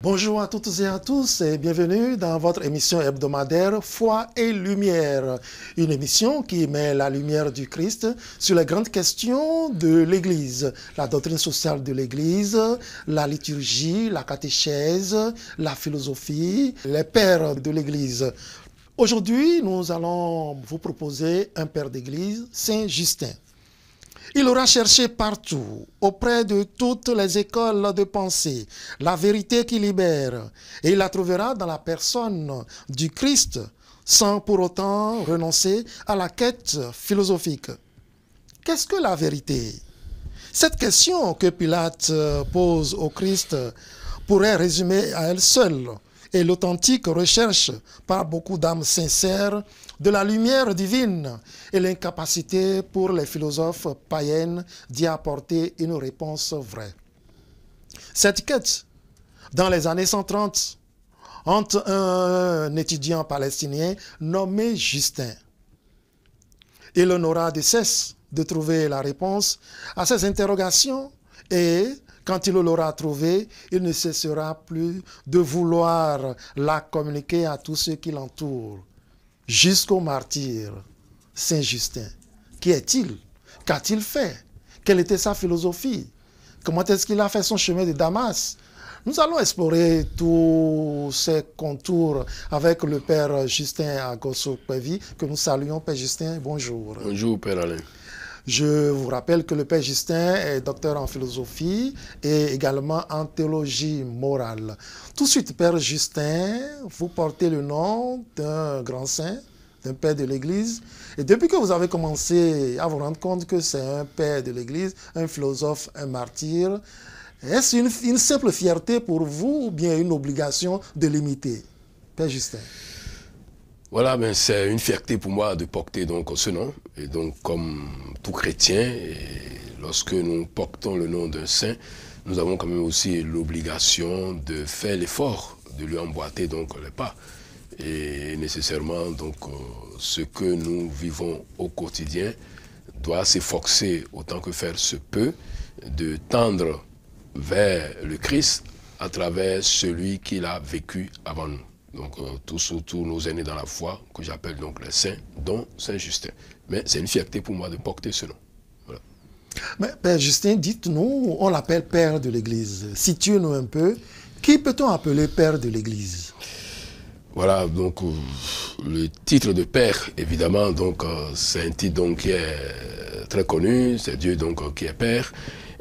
Bonjour à toutes et à tous et bienvenue dans votre émission hebdomadaire Foi et Lumière. Une émission qui met la lumière du Christ sur les grandes questions de l'Église, la doctrine sociale de l'Église, la liturgie, la catéchèse, la philosophie, les pères de l'Église. Aujourd'hui, nous allons vous proposer un père d'Église, Saint Justin. Il aura cherché partout, auprès de toutes les écoles de pensée, la vérité qui libère, et il la trouvera dans la personne du Christ, sans pour autant renoncer à la quête philosophique. Qu'est-ce que la vérité? Cette question que Pilate pose au Christ pourrait résumer à elle seule et l'authentique recherche par beaucoup d'âmes sincères de la lumière divine et l'incapacité pour les philosophes païennes d'y apporter une réponse vraie. Cette quête, dans les années 130, entre un étudiant palestinien nommé Justin. Il n'aura de cesse de trouver la réponse à ces interrogations et quand il l'aura trouvée, il ne cessera plus de vouloir la communiquer à tous ceux qui l'entourent. Jusqu'au martyr, Saint Justin. Qui est-il? Qu'a-t-il fait? Quelle était sa philosophie? Comment est-ce qu'il a fait son chemin de Damas? Nous allons explorer tous ces contours avec le Père Justin Agosso-Kwevi, que nous saluons. Père Justin, bonjour. Bonjour, Père Alain. Je vous rappelle que le Père Justin est docteur en philosophie et également en théologie morale. Tout de suite, Père Justin, vous portez le nom d'un grand saint, d'un père de l'Église. Et depuis que vous avez commencé à vous rendre compte que c'est un père de l'Église, un philosophe, un martyr, est-ce une simple fierté pour vous ou bien une obligation de l'imiter? Père Justin. Voilà, ben c'est une fierté pour moi de porter donc ce nom. Et donc, comme tout chrétien, et lorsque nous portons le nom d'un saint, nous avons quand même aussi l'obligation de faire l'effort de lui emboîter donc les pas. Et nécessairement, donc, ce que nous vivons au quotidien doit s'efforcer autant que faire se peut de tendre vers le Christ à travers celui qu'il a vécu avant nous. Donc tous nos aînés dans la foi, que j'appelle donc les saints, dont Saint Justin. Mais c'est une fierté pour moi de porter ce nom. Voilà. Mais Père Justin, dites-nous, on l'appelle Père de l'Église. Situez-nous un peu. Qui peut-on appeler Père de l'Église? Voilà, donc le titre de Père, évidemment, donc c'est un titre donc, qui est très connu. C'est Dieu donc qui est Père.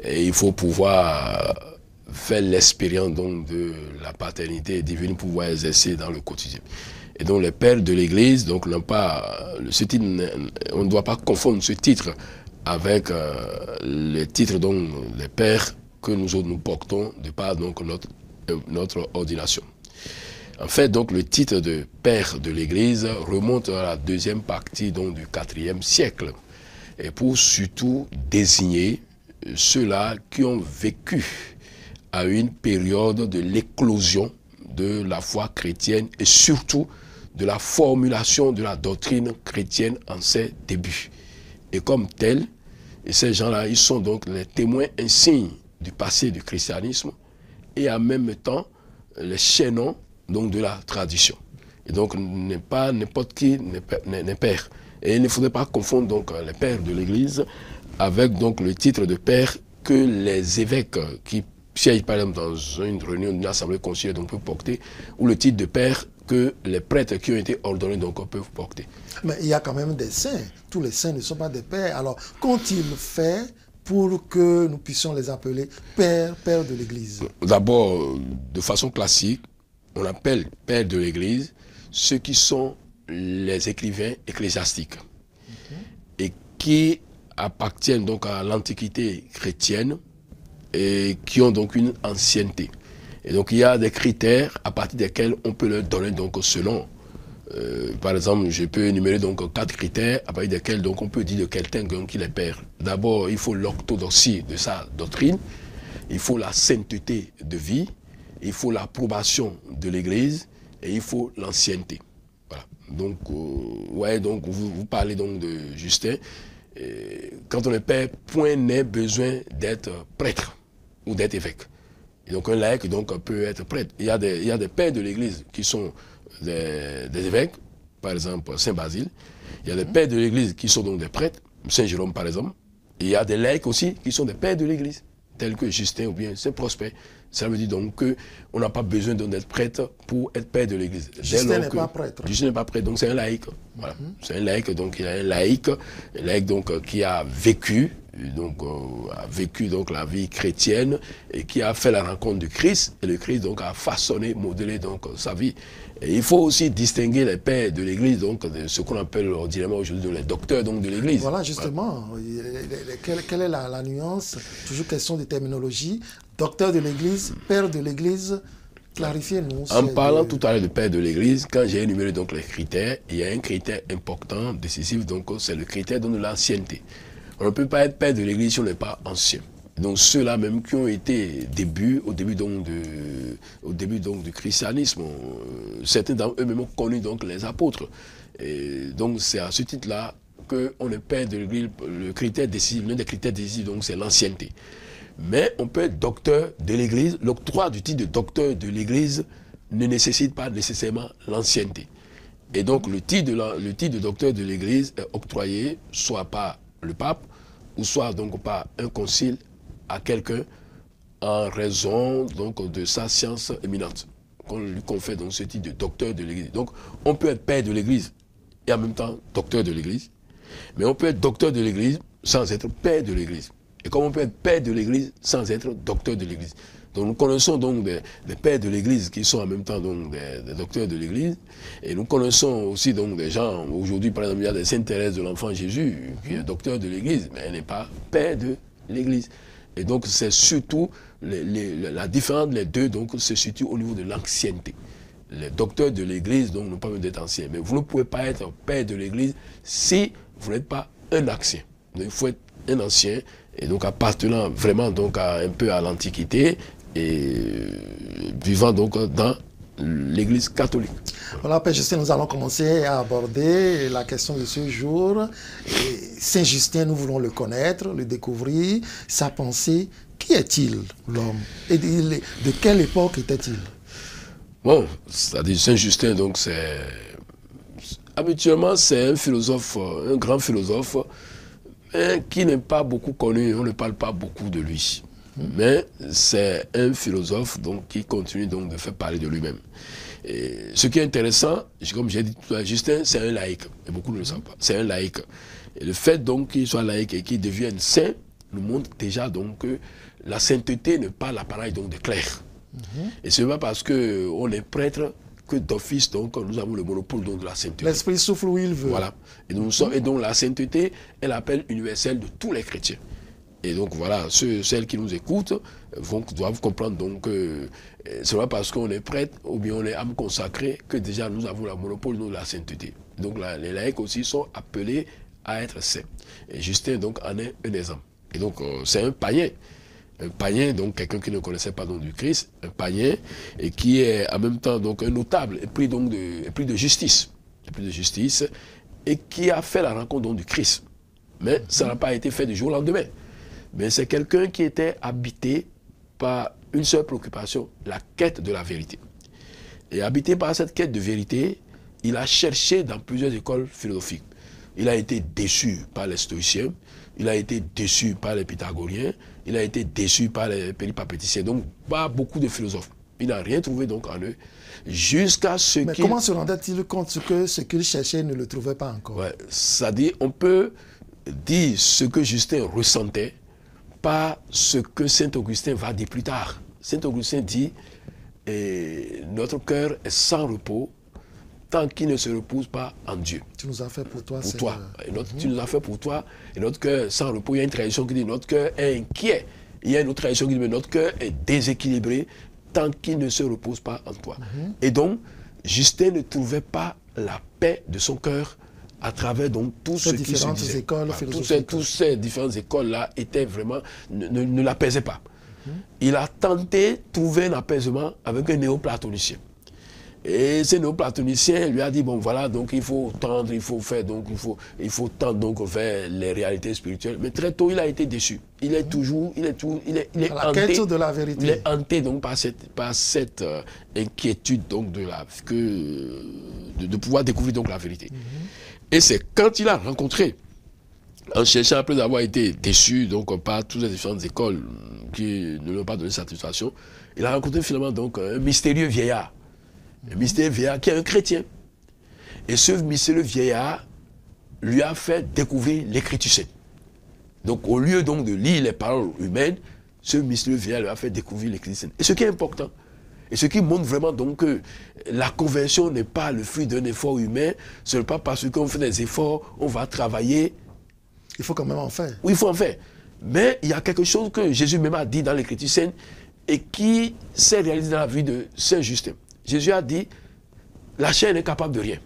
Et il faut pouvoir faire l'expérience donc de la paternité divine, pouvoir exercer dans le quotidien. Et donc les pères de l'Église, donc n'ont pas ce titre, on ne doit pas confondre ce titre avec les titres donc les pères que nous autres nous portons de par donc notre ordination. En fait, donc le titre de père de l'Église remonte à la deuxième partie donc du IVe siècle, et pour surtout désigner ceux-là qui ont vécu à une période de l'éclosion de la foi chrétienne et surtout de la formulation de la doctrine chrétienne en ses débuts. Et comme tels, ces gens-là, ils sont donc les témoins insignes du passé du christianisme et en même temps les chaînons donc de la tradition. Et donc, n'est pas n'importe qui n'est père. Et il ne faudrait pas confondre donc les pères de l'Église avec donc le titre de père que les évêques qui siègent par exemple dans une réunion d'une assemblée conciliaire donc peuvent porter, ou le titre de père que les prêtres qui ont été ordonnés donc peuvent porter. Mais il y a quand même des saints. Tous les saints ne sont pas des pères. Alors, qu'ont-ils fait pour que nous puissions les appeler pères de l'Église? D'abord, de façon classique, on appelle pères de l'Église ceux qui sont les écrivains ecclésiastiques et qui appartiennent donc à l'Antiquité chrétienne et qui ont donc une ancienneté. Et donc il y a des critères à partir desquels on peut leur donner donc ce nom. Par exemple, je peux énumérer donc 4 critères à partir desquels donc on peut dire de quelqu'un qu'il est père. D'abord, il faut l'orthodoxie de sa doctrine, il faut la sainteté de vie, il faut l'approbation de l'Église et il faut l'ancienneté. Voilà. Donc, ouais, donc vous parlez donc de Justin. Quand on est père, point n'est besoin d'être prêtre ou d'être évêque. Et donc un laïc donc, peut être prêtre. Il y a des pères de l'Église qui sont des évêques, par exemple Saint Basile. Il y a des pères de l'Église qui sont donc des prêtres, Saint Jérôme par exemple. Et il y a des laïcs aussi qui sont des pères de l'Église, tels que Justin ou bien Saint Prosper. Ça veut dire donc qu'on n'a pas besoin d'être prêtre pour être père de l'Église. Justin n'est pas prêtre. Justin n'est pas prêtre, donc c'est un laïc. Voilà. C'est un laïc, donc il y a un laïc donc, qui a vécu donc la vie chrétienne et qui a fait la rencontre du Christ. Et le Christ donc a façonné, modelé donc sa vie. Et il faut aussi distinguer les pères de l'Église, donc de ce qu'on appelle ordinairement aujourd'hui les docteurs donc, de l'Église. Voilà, justement. Voilà. Quelle est la nuance? Toujours question de terminologie. Docteur de l'Église, père de l'Église, clarifiez-nous. En parlant tout à l'heure de père de l'Église, quand j'ai énuméré donc les critères, il y a un critère important, décisif, donc c'est le critère de l'ancienneté. On ne peut pas être père de l'Église si on n'est pas ancien. Donc ceux-là même qui ont été au début donc du christianisme, certains d'entre eux même ont connu donc les apôtres. Et donc c'est à ce titre-là qu'on est père de l'Église. Le critère décisif, l'un des critères décisifs donc c'est l'ancienneté. Mais on peut être docteur de l'Église. L'octroi du titre de docteur de l'Église ne nécessite pas nécessairement l'ancienneté. Et donc le titre de docteur de l'Église est octroyé soit par le pape ou soit donc par un concile à quelqu'un en raison donc de sa science éminente. Qu'on lui confère donc ce titre de docteur de l'Église. Donc on peut être père de l'Église et en même temps docteur de l'Église. Mais on peut être docteur de l'Église sans être père de l'Église. Et comme on peut être père de l'Église sans être docteur de l'Église. Donc nous connaissons donc des pères de l'Église qui sont en même temps donc des docteurs de l'Église. Et nous connaissons aussi donc des gens, aujourd'hui par exemple il y a des Sainte Thérèse de l'Enfant Jésus qui est docteur de l'Église, mais elle n'est pas père de l'Église. Et donc c'est surtout la différence, les deux donc se situe au niveau de l'ancienneté. Les docteurs de l'Église donc n'ont pas besoin d'être anciens. Mais vous ne pouvez pas être père de l'Église si vous n'êtes pas un ancien. Donc il faut être un ancien. Et donc appartenant vraiment donc un peu à l'Antiquité et vivant donc dans l'Église catholique. Voilà, Père Justin, nous allons commencer à aborder la question de ce jour. Saint Justin, nous voulons le connaître, le découvrir, sa pensée. Qui est-il, l'homme? Et de quelle époque était-il? Bon, c'est-à-dire Saint Justin, donc habituellement c'est un philosophe, un grand philosophe, qui n'est pas beaucoup connu, on ne parle pas beaucoup de lui. Mais c'est un philosophe donc, qui continue donc de faire parler de lui-même. Et ce qui est intéressant, comme j'ai dit tout à l'heure, Justin, c'est un laïc. Et beaucoup ne le savent pas. C'est un laïc. Et le fait donc qu'il soit laïc et qu'il devienne saint nous montre déjà donc que la sainteté n'est pas l'appareil donc de clerc. Et ce n'est pas parce qu'on est prêtre que d'office, donc, nous avons le monopole donc, de la sainteté. L'esprit souffle où il veut. Voilà. Et donc la sainteté est l'appel universel de tous les chrétiens. Et donc voilà, celles qui nous écoutent doivent comprendre donc que ce n'est pas parce qu'on est prêtre ou bien on est âme consacrée que déjà nous avons le monopole de la sainteté. Donc les laïcs aussi sont appelés à être saints. Et Justin donc en est un exemple. Et donc c'est un païen. Un païen, donc quelqu'un qui ne connaissait pas donc du Christ, un païen, et qui est en même temps donc un notable, épris de justice, et qui a fait la rencontre donc du Christ. Mais ça n'a pas été fait du jour au lendemain. Mais c'est quelqu'un qui était habité par une seule préoccupation, la quête de la vérité. Et habité par cette quête de vérité, il a cherché dans plusieurs écoles philosophiques. Il a été déçu par les stoïciens, il a été déçu par les pythagoriens, il a été déçu par les péripatéticiens, donc pas beaucoup de philosophes. Il n'a rien trouvé donc en eux, jusqu'à ce qu'il... Mais comment se rendait-il compte que ce qu'il cherchait ne le trouvait pas encore? Ouais, c'est-à-dire, on peut dire ce que Justin ressentait par ce que Saint Augustin va dire plus tard. Saint Augustin dit, notre cœur est sans repos, tant qu'il ne se repose pas en Dieu. Tu nous as fait pour toi. Pour toi. Tu nous as fait pour toi. Et notre cœur sans repos. Il y a une tradition qui dit notre cœur est inquiet. Il y a une autre tradition qui dit mais notre cœur est déséquilibré tant qu'il ne se repose pas en toi. Et donc, Justin ne trouvait pas la paix de son cœur à travers donc tout ce qui se disait. Toutes ces différentes écoles-là étaient vraiment, ne l'apaisaient pas. Il a tenté de trouver un apaisement avec un néoplatonicien. Et ces néoplatoniciens lui a dit, bon voilà, donc il faut tendre, il faut faire, donc il faut tendre donc vers les réalités spirituelles. Mais très tôt, il a été déçu. Il est toujours, il est la hanté, quête de la vérité. il est hanté donc par cette inquiétude donc de pouvoir découvrir donc la vérité. Et c'est quand il a rencontré, en cherchant après avoir été déçu donc par toutes les différentes écoles qui ne lui ont pas donné satisfaction, il a rencontré finalement donc un mystérieux vieillard. Un mystérieux vieillard qui est un chrétien. Et ce mystérieux vieillard lui a fait découvrir l'écriture sainte. Donc au lieu donc de lire les paroles humaines, ce mystérieux vieillard lui a fait découvrir l'écriture sainte. Et ce qui est important, et ce qui montre vraiment donc que la conversion n'est pas le fruit d'un effort humain, ce n'est pas parce qu'on fait des efforts, on va travailler. Il faut quand même en faire. Oui, il faut en faire. Mais il y a quelque chose que Jésus même a dit dans l'écriture sainte et qui s'est réalisé dans la vie de Saint Justin. Jésus a dit, la chair n'est capable de rien.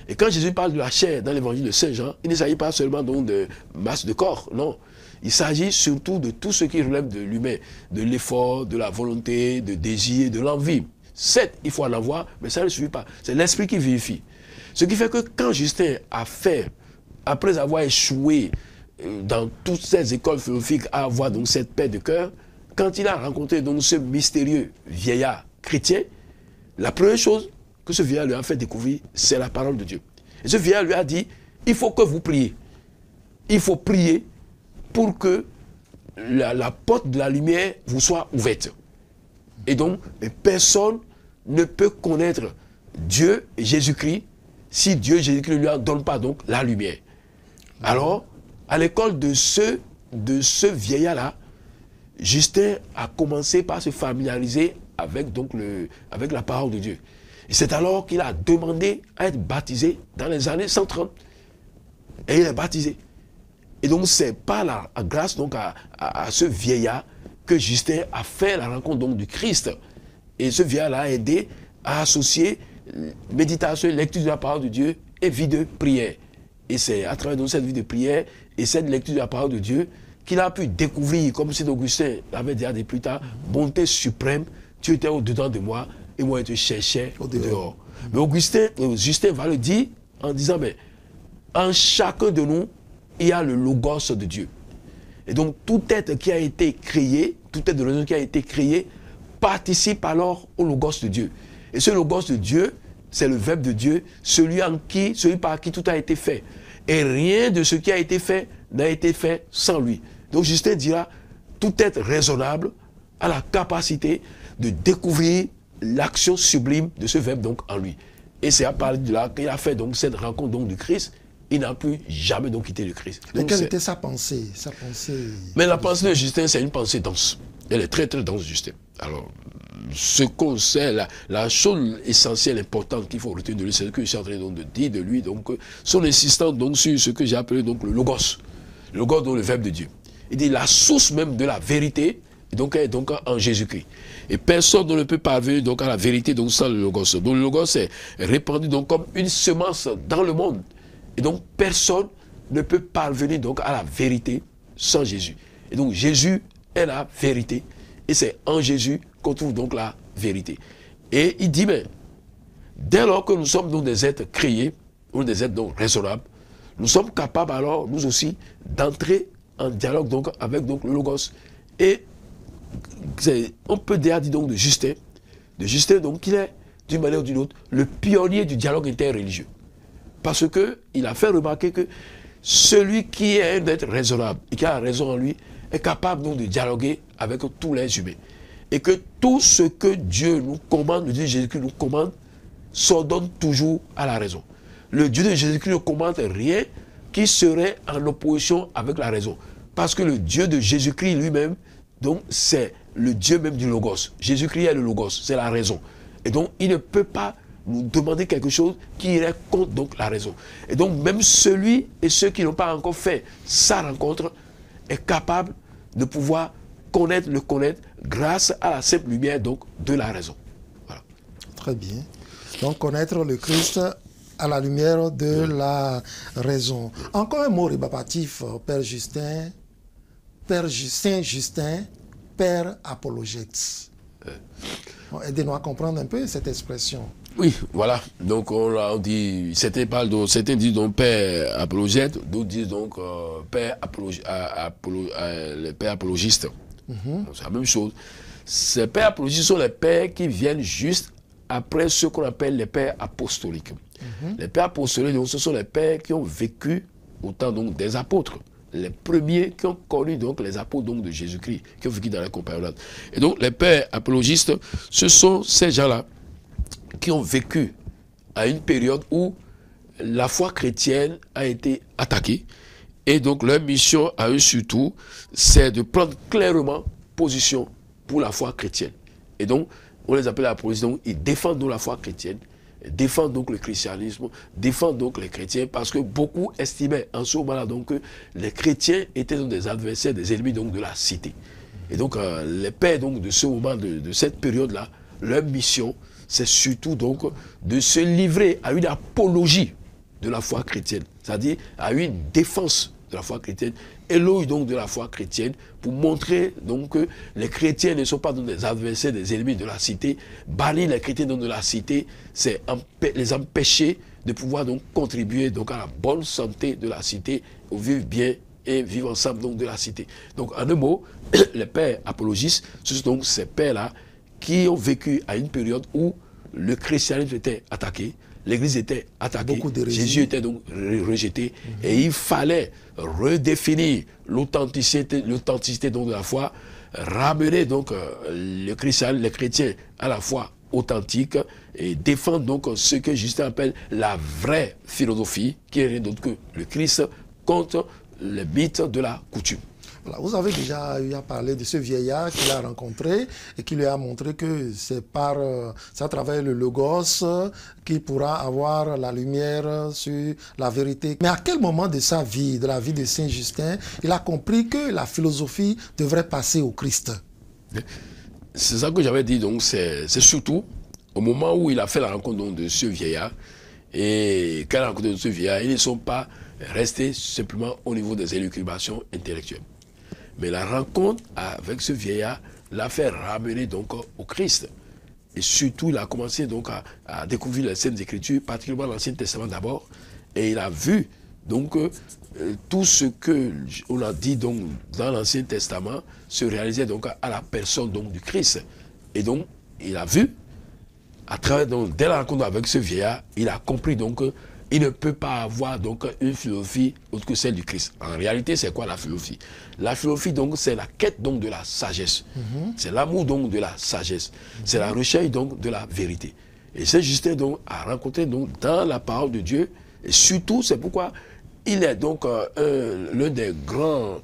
Et quand Jésus parle de la chair dans l'évangile de Saint Jean, il ne s'agit pas seulement donc de masse de corps, non. Il s'agit surtout de tout ce qui relève de l'humain, de l'effort, de la volonté, de désir, de l'envie. Certes, il faut en avoir, mais ça ne suffit pas. C'est l'esprit qui vivifie. Ce qui fait que quand Justin a fait, après avoir échoué dans toutes ces écoles philosophiques, à avoir donc cette paix de cœur, quand il a rencontré donc ce mystérieux vieillard chrétien, la première chose que ce vieillard lui a fait découvrir, c'est la parole de Dieu. Et ce vieillard lui a dit, il faut que vous priez. Il faut prier pour que la porte de la lumière vous soit ouverte. Et donc, personne ne peut connaître Dieu et Jésus-Christ si Dieu et Jésus-Christ ne lui en donne pas donc la lumière. Alors, à l'école de ce vieillard-là, Justin a commencé par se familiariser avec la parole de Dieu. Et c'est alors qu'il a demandé à être baptisé dans les années 130. Et il est baptisé. Et donc c'est par la grâce donc à ce vieillard que Justin a fait la rencontre donc du Christ. Et ce vieillard l'a aidé à associer méditation, lecture de la parole de Dieu et vie de prière. Et c'est à travers donc cette vie de prière et cette lecture de la parole de Dieu qu'il a pu découvrir, comme Saint Augustin l'avait déjà dit plus tard, bonté suprême, tu étais au-dedans de moi et moi je te cherchais au dehors. Mais Justin va le dire en disant, mais en chacun de nous, il y a le logos de Dieu. Et donc tout être qui a été créé, tout être de raison qui a été créé, participe alors au logos de Dieu. Et ce logos de Dieu, c'est le verbe de Dieu, celui par qui tout a été fait. Et rien de ce qui a été fait n'a été fait sans lui. Donc Justin dira, tout être raisonnable a la capacité de découvrir l'action sublime de ce verbe donc en lui. Et c'est à partir de là qu'il a fait donc cette rencontre donc du Christ. Il n'a plus jamais donc quitté le Christ. Mais quelle était sa pensée? Mais la pensée de Justin, c'est une pensée dense. Elle est très très dense, Justin. Alors, ce qu'on sait, la chose essentielle, importante qu'il faut retenir de lui, c'est ce que je suis en train donc de dire de lui, donc son insistance donc sur ce que j'ai appelé donc le logos. Le logos, donc le verbe de Dieu. Il dit la source même de la vérité, donc est donc en Jésus-Christ. Et personne ne peut parvenir donc à la vérité donc sans le logos. Donc le logos est répandu donc comme une semence dans le monde. Et donc personne ne peut parvenir donc à la vérité sans Jésus. Et donc Jésus est la vérité. Et c'est en Jésus qu'on trouve donc la vérité. Et il dit, mais dès lors que nous sommes donc des êtres créés, ou des êtres donc raisonnables, nous sommes capables alors, nous aussi, d'entrer en dialogue donc avec donc le logos. Et on peut déjà dire donc de Justin donc qu'il est, d'une manière ou d'une autre, le pionnier du dialogue interreligieux. Parce qu'il a fait remarquer que celui qui est un être raisonnable et qui a la raison en lui est capable donc de dialoguer avec tous les humains. Et que tout ce que Dieu nous commande, le Dieu de Jésus-Christ nous commande, s'ordonne toujours à la raison. Le Dieu de Jésus-Christ ne commande rien qui serait en opposition avec la raison. Parce que le Dieu de Jésus-Christ lui-même, donc c'est le Dieu même du Logos. Jésus-Christ est le Logos, c'est la raison. Et donc il ne peut pas nous demander quelque chose qui irait contre donc la raison. Et donc même celui et ceux qui n'ont pas encore fait sa rencontre est capable de pouvoir le connaître grâce à la simple lumière donc de la raison. Voilà. Très bien. Donc connaître le Christ à la lumière de la raison. Encore un mot rébarbatif, Père Justin, Saint Justin, Père apologète. Bon, aidez-nous à comprendre un peu cette expression. Oui, voilà. Donc on dit, certains disent donc père apologète, d'autres disent donc père les pères apologistes. C'est la même chose. Ces pères apologistes sont les pères qui viennent juste après ce qu'on appelle les pères apostoliques. Les pères apostoliques, donc, ce sont les pères qui ont vécu au temps donc, des apôtres. Les premiers qui ont connu donc, les apôtres donc, de Jésus-Christ, qui ont vécu dans la compagnonnade. Et donc les pères apologistes, ce sont ces gens-là qui ont vécu à une période où la foi chrétienne a été attaquée. Et donc leur mission à eux surtout, c'est de prendre clairement position pour la foi chrétienne. Et donc, on les appelle apologistes, donc ils défendent donc la foi chrétienne, défendent donc le christianisme, défendent donc les chrétiens, parce que beaucoup estimaient en ce moment-là donc que les chrétiens étaient donc des adversaires, des ennemis donc de la cité. Et donc les pères donc de ce moment, de cette période-là, leur mission, c'est surtout donc de se livrer à une apologie de la foi chrétienne, c'est-à-dire à une défense de la foi chrétienne, éloge donc de la foi chrétienne, pour montrer donc que les chrétiens ne sont pas donc des adversaires, des ennemis de la cité. Bannir les chrétiens donc de la cité, c'est les empêcher de pouvoir donc contribuer donc à la bonne santé de la cité, au vivre bien et vivre ensemble donc de la cité. Donc en un mot, les pères apologistes, ce sont donc ces pères-là qui ont vécu à une période où le christianisme était attaqué, l'Église était attaquée, Jésus était donc rejeté, et il fallait redéfinir l'authenticité donc de la foi, ramener donc les chrétiens à la foi authentique et défendre donc ce que Justin appelle la vraie philosophie, qui est rien d'autre que le Christ contre les mythes de la coutume. Voilà, vous avez déjà eu à parler de ce vieillard qu'il a rencontré et qui lui a montré que c'est à travers le Logos qu'il pourra avoir la lumière sur la vérité. Mais à quel moment de sa vie, de la vie de Saint Justin, il a compris que la philosophie devrait passer au Christ? C'est ça que j'avais dit, donc c'est surtout au moment où il a fait la rencontre donc, de ce vieillard. Et quand il a rencontré ce vieillard, ils ne sont pas restés simplement au niveau des élucubrations intellectuelles. Mais la rencontre avec ce vieillard l'a fait ramener donc au Christ. Et surtout, il a commencé donc à découvrir les Saintes Écritures, particulièrement l'Ancien Testament d'abord. Et il a vu donc tout ce que on a dit donc dans l'Ancien Testament se réalisait donc à la personne donc du Christ. Et donc, il a vu, à travers donc, dès la rencontre avec ce vieillard, il a compris donc il ne peut pas avoir donc une philosophie autre que celle du Christ. En réalité, c'est quoi la philosophie? La philosophie, donc, c'est la quête donc de la sagesse. C'est l'amour donc de la sagesse. C'est la recherche donc de la vérité. Et Saint Justin donc a rencontré donc dans la parole de Dieu. Et surtout, c'est pourquoi il est donc l'un des grands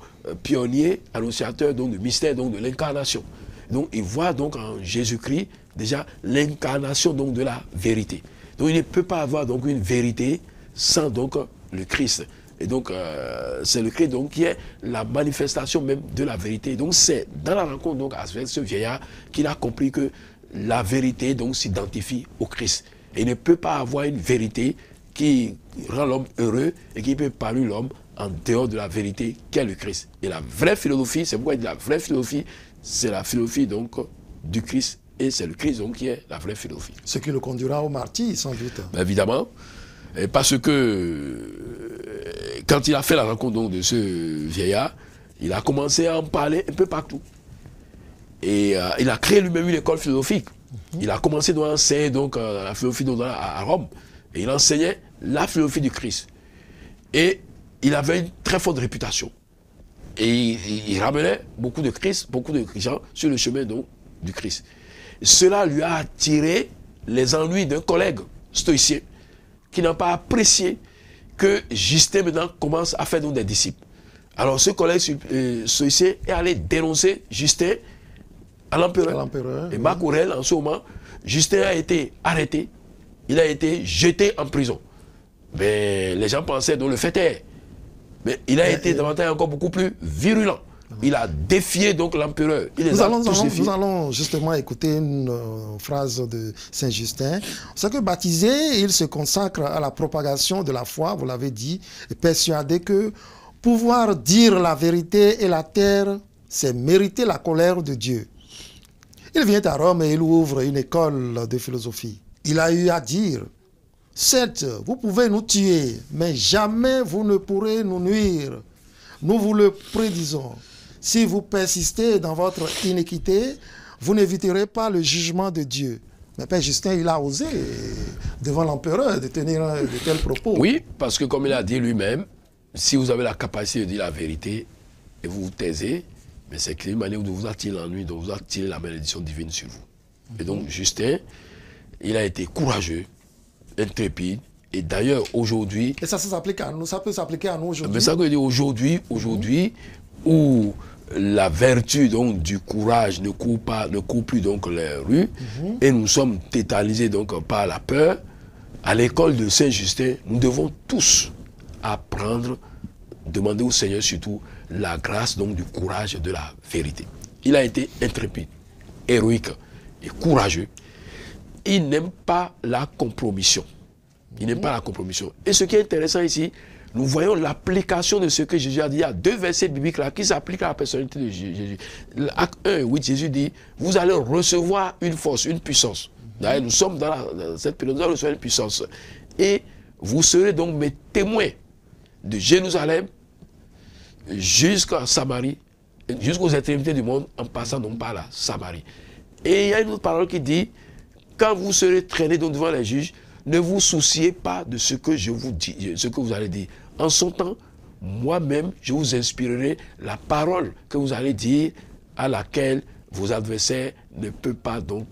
pionniers, annonciateurs donc du mystère donc de l'incarnation. Donc, il voit donc en Jésus-Christ déjà l'incarnation donc de la vérité. Donc il ne peut pas avoir donc une vérité sans donc le Christ. Et donc c'est le Christ donc qui est la manifestation même de la vérité. Donc c'est dans la rencontre donc avec ce vieillard qu'il a compris que la vérité donc s'identifie au Christ. Et il ne peut pas avoir une vérité qui rend l'homme heureux et qui peut parler l'homme en dehors de la vérité qui est le Christ. Et la vraie philosophie, c'est pourquoi il dit la vraie philosophie, c'est la philosophie donc du Christ. Et c'est le Christ donc qui est la vraie philosophie. Ce qui le conduira au martyre, sans doute. Ben évidemment, parce que quand il a fait la rencontre donc, de ce vieillard, il a commencé à en parler un peu partout. Et il a créé lui-même une école philosophique. Il a commencé donc, à enseigner donc, la philosophie donc, à Rome. Et il enseignait la philosophie du Christ. Et il avait une très forte réputation. Et il ramenait beaucoup de Christ, beaucoup de gens sur le chemin donc, du Christ. Cela lui a attiré les ennuis d'un collègue stoïcien qui n'a pas apprécié que Justin maintenant commence à faire donc des disciples. Alors ce collègue stoïcien est allé dénoncer Justin à l'empereur. Et Marc Aurèle, en ce moment, Justin a été arrêté, il a été jeté en prison. Mais les gens pensaient donc le fait est. Mais il a été davantage encore beaucoup plus virulent. Il a défié donc l'empereur. Nous allons justement écouter une phrase de Saint Justin. C'est que baptisé, il se consacre à la propagation de la foi, vous l'avez dit, et persuadé que pouvoir dire la vérité et la taire, c'est mériter la colère de Dieu. Il vient à Rome et il ouvre une école de philosophie. il a eu à dire, certes, vous pouvez nous tuer, mais jamais vous ne pourrez nous nuire. Nous vous le prédisons. Si vous persistez dans votre iniquité, vous n'éviterez pas le jugement de Dieu. Mais Père Justin, il a osé, devant l'empereur, de tenir de tels propos. Oui, parce que comme il a dit lui-même, si vous avez la capacité de dire la vérité et vous vous taisez, mais c'est une manière de vous attirer l'ennui, de vous attirer la malédiction divine sur vous. Et donc Justin, il a été courageux, intrépide, et d'ailleurs aujourd'hui... Et ça s'applique à nous, ça peut s'appliquer à nous aujourd'hui. Mais ça que je dis aujourd'hui, où la vertu donc du courage ne court plus donc les rues, et nous sommes tétanisés donc par la peur, à l'école de Saint-Justin, nous devons tous apprendre, demander au Seigneur surtout la grâce donc du courage de la vérité. Il a été intrépide, héroïque et courageux. Il n'aime pas la compromission. Il n'aime pas la compromission. Et ce qui est intéressant ici, nous voyons l'application de ce que Jésus a dit. Il y a deux versets bibliques là qui s'appliquent à la personnalité de Jésus. Acte 1, oui, Jésus dit, vous allez recevoir une force, une puissance. Nous sommes dans cette période, nous allons recevoir une puissance. Et vous serez donc mes témoins de Jérusalem jusqu'à Samarie, jusqu'aux extrémités du monde, en passant donc par la Samarie. Et il y a une autre parole qui dit, quand vous serez traînés donc devant les juges, ne vous souciez pas de ce que je vous dis, ce que vous allez dire. En son temps, moi-même, je vous inspirerai la parole que vous allez dire, à laquelle vos adversaires ne peuvent pas donc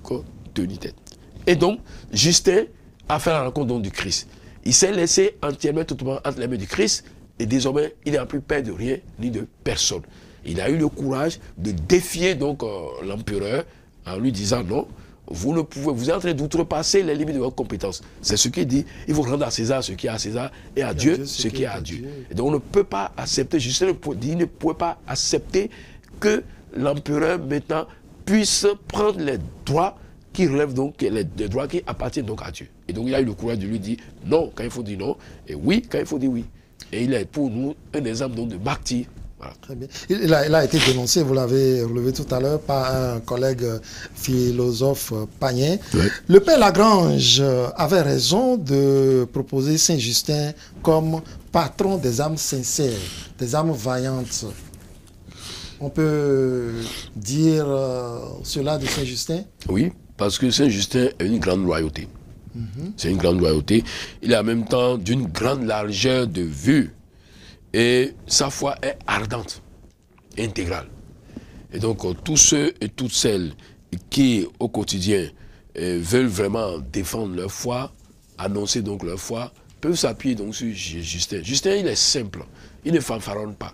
tenir tête. Et donc, Justin a fait la rencontre donc du Christ. Il s'est laissé entièrement, totalement entre les mains du Christ, et désormais, il n'a plus peur de rien ni de personne. Il a eu le courage de défier donc l'empereur en lui disant non. Vous ne pouvez, vous êtes en train d'outrepasser les limites de votre compétence. C'est ce qu'il dit. Il faut rendre à César ce qui est à César et à Dieu ce qui est à Dieu. Et donc on ne peut pas accepter, Justin ne pouvait pas accepter que l'empereur maintenant puisse prendre les droits qui relèvent donc, les droits qui appartiennent donc à Dieu. Et donc il a eu le courage de lui dire non quand il faut dire non et oui quand il faut dire oui. Et il est pour nous un exemple donc de martyr. Voilà. Très bien. Il a été dénoncé, vous l'avez relevé tout à l'heure, par un collègue philosophe païen. Oui. Le père Lagrange avait raison de proposer Saint-Justin comme patron des âmes sincères, des âmes vaillantes. On peut dire cela de Saint-Justin? Oui, parce que Saint-Justin a une grande loyauté. C'est une grande loyauté. Il est en même temps d'une grande largeur de vue. Et sa foi est ardente, intégrale. Et donc, tous ceux et toutes celles qui, au quotidien, veulent vraiment défendre leur foi, annoncer donc leur foi, peuvent s'appuyer donc sur Justin. Justin, il est simple, il ne fanfaronne pas,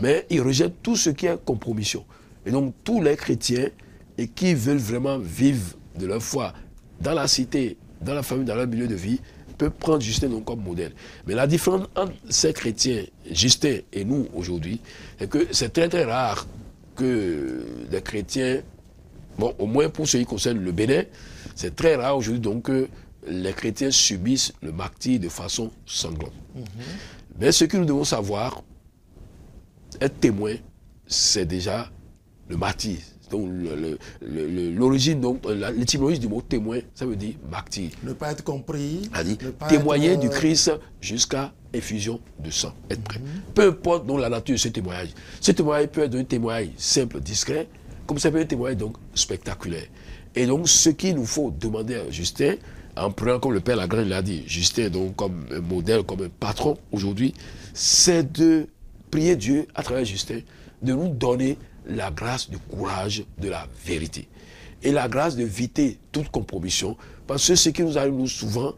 mais il rejette tout ce qui est compromission. Et donc, tous les chrétiens et qui veulent vraiment vivre de leur foi dans la cité, dans la famille, dans leur milieu de vie, peut prendre Justin donc comme modèle. Mais la différence entre ces chrétiens, Justin et nous aujourd'hui, c'est que c'est très très rare que les chrétiens, bon au moins pour ce qui concerne le Bénin, c'est très rare aujourd'hui donc que les chrétiens subissent le martyre de façon sanglante. Mais ce que nous devons savoir, être témoin, c'est déjà le martyr. Donc l'origine, donc l'étymologie du mot témoin, ça veut dire martyr. Ne pas être compris. Témoigner du Christ jusqu'à effusion de sang, être prêt. Peu importe donc la nature de ce témoignage. Ce témoignage peut être un témoignage simple, discret, comme ça peut être un témoignage donc spectaculaire. Et donc ce qu'il nous faut demander à Justin, en prenant comme le Père Lagrange l'a dit, Justin donc comme un modèle, comme un patron aujourd'hui, c'est de prier Dieu à travers Justin, de nous donner la grâce du courage de la vérité. Et la grâce d'éviter toute compromission. Parce que ce qui nous arrive nous souvent,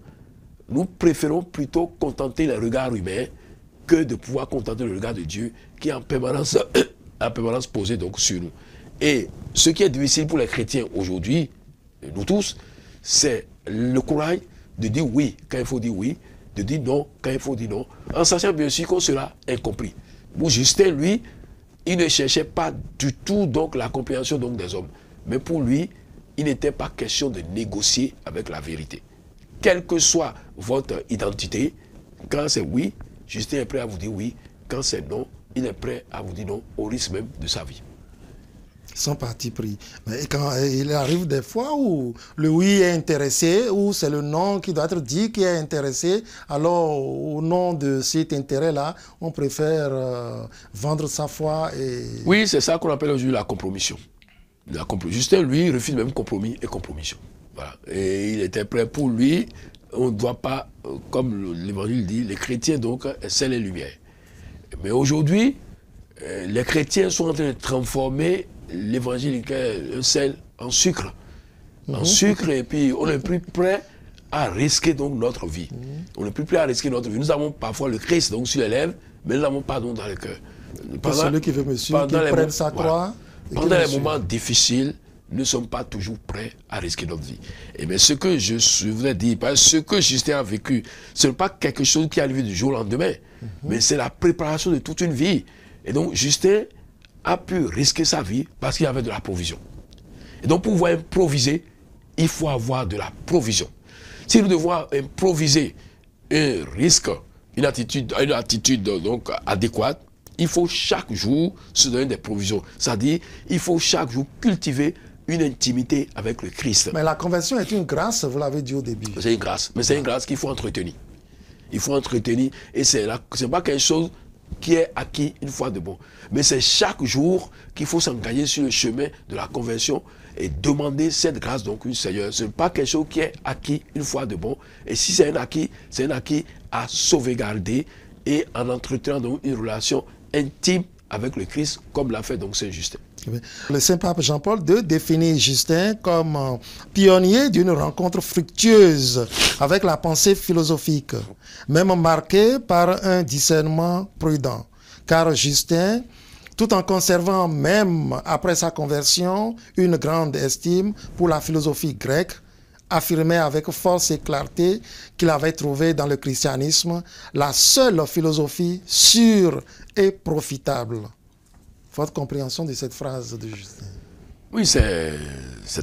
nous préférons plutôt contenter les regards humains que de pouvoir contenter le regard de Dieu qui est en permanence posé donc sur nous. Et ce qui est difficile pour les chrétiens aujourd'hui, nous tous, c'est le courage de dire oui quand il faut dire oui, de dire non quand il faut dire non, en sachant bien sûr qu'on sera incompris. Pour Justin, lui, il ne cherchait pas du tout donc la compréhension donc des hommes. Mais pour lui, il n'était pas question de négocier avec la vérité. Quelle que soit votre identité, quand c'est oui, Justin est prêt à vous dire oui. Quand c'est non, il est prêt à vous dire non, au risque même de sa vie. Son parti pris. Mais quand il arrive des fois où le oui est intéressé, où c'est le non qui doit être dit qui est intéressé, alors au nom de cet intérêt-là, on préfère vendre sa foi et... Oui, c'est ça qu'on appelle aujourd'hui la compromission. Justin, lui, refuse même compromis et compromission. Voilà. Et il était prêt pour lui. On ne doit pas, comme l'Évangile dit, les chrétiens, donc, c'est les lumières. Mais aujourd'hui, les chrétiens sont en train de transformer l'évangile, le sel, en sucre. En sucre, et puis on n'est plus prêt à risquer donc notre vie. On n'est plus prêt à risquer notre vie. Nous avons parfois le Christ donc, sur les lèvres, mais nous n'avons pas donc dans le cœur. Celui qui veut me suivre, qui prenne sa croix. Voilà. Pendant les moments difficiles, nous ne sommes pas toujours prêts à risquer notre vie. Et bien, ce que je voudrais dire, ce que Justin a vécu, ce n'est pas quelque chose qui est arrivé du jour au lendemain, mais c'est la préparation de toute une vie. Et donc, Justin a pu risquer sa vie parce qu'il y avait de la provision. Et donc, pour pouvoir improviser, il faut avoir de la provision. Si nous devons improviser un risque, une attitude donc, adéquate, il faut chaque jour se donner des provisions. C'est-à-dire, il faut chaque jour cultiver une intimité avec le Christ. Mais la conversion est une grâce, vous l'avez dit au début. C'est une grâce, mais c'est une grâce qu'il faut entretenir. Il faut entretenir, et c'est pas quelque chose qui est acquis une fois de bon. Mais c'est chaque jour qu'il faut s'engager sur le chemin de la conversion et demander cette grâce donc au Seigneur. Ce n'est pas quelque chose qui est acquis une fois de bon. Et si c'est un acquis à sauvegarder et en entretenant donc une relation intime avec le Christ, comme l'a fait donc Saint Justin. Le Saint-Pape Jean-Paul II définit Justin comme pionnier d'une rencontre fructueuse avec la pensée philosophique, même marquée par un discernement prudent. Car Justin, tout en conservant même après sa conversion une grande estime pour la philosophie grecque, affirmait avec force et clarté qu'il avait trouvé dans le christianisme la seule philosophie sûre et profitable. Votre compréhension de cette phrase de Justin? Oui, c'est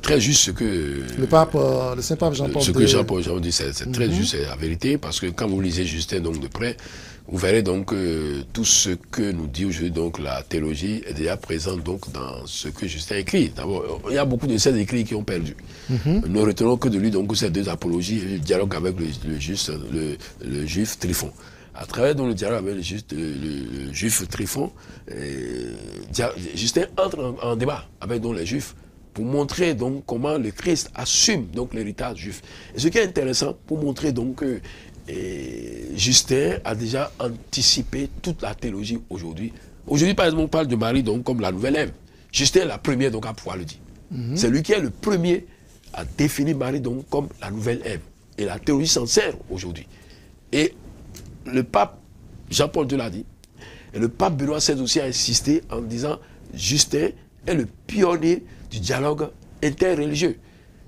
très juste ce que... le Saint-Pape Jean-Paul II. Ce que Jean-Paul dit, c'est très juste, c'est la vérité, parce que quand vous lisez Justin donc, de près, vous verrez donc tout ce que nous dit aujourd'hui donc la théologie est déjà présent donc dans ce que Justin écrit. D'abord, il y a beaucoup de ces écrits qui ont perdu. Nous ne retenons que de lui donc ces deux apologies, le dialogue avec le juif Tryphon. À travers donc, le dialogue avec le juif Tryphon, Justin entre en débat avec donc, les juifs pour montrer donc comment le Christ assume donc l'héritage juif. Et ce qui est intéressant pour montrer donc que Justin a déjà anticipé toute la théologie aujourd'hui. Aujourd'hui, par exemple, on parle de Marie donc, comme la nouvelle Ève. Justin est la première donc, à pouvoir le dire. C'est lui qui est le premier à définir Marie donc, comme la nouvelle Ève. Et la théologie s'en sert aujourd'hui. Et le pape Jean-Paul II l'a dit, et le pape Benoît XVI aussi a insisté en disant Justin est le pionnier du dialogue interreligieux.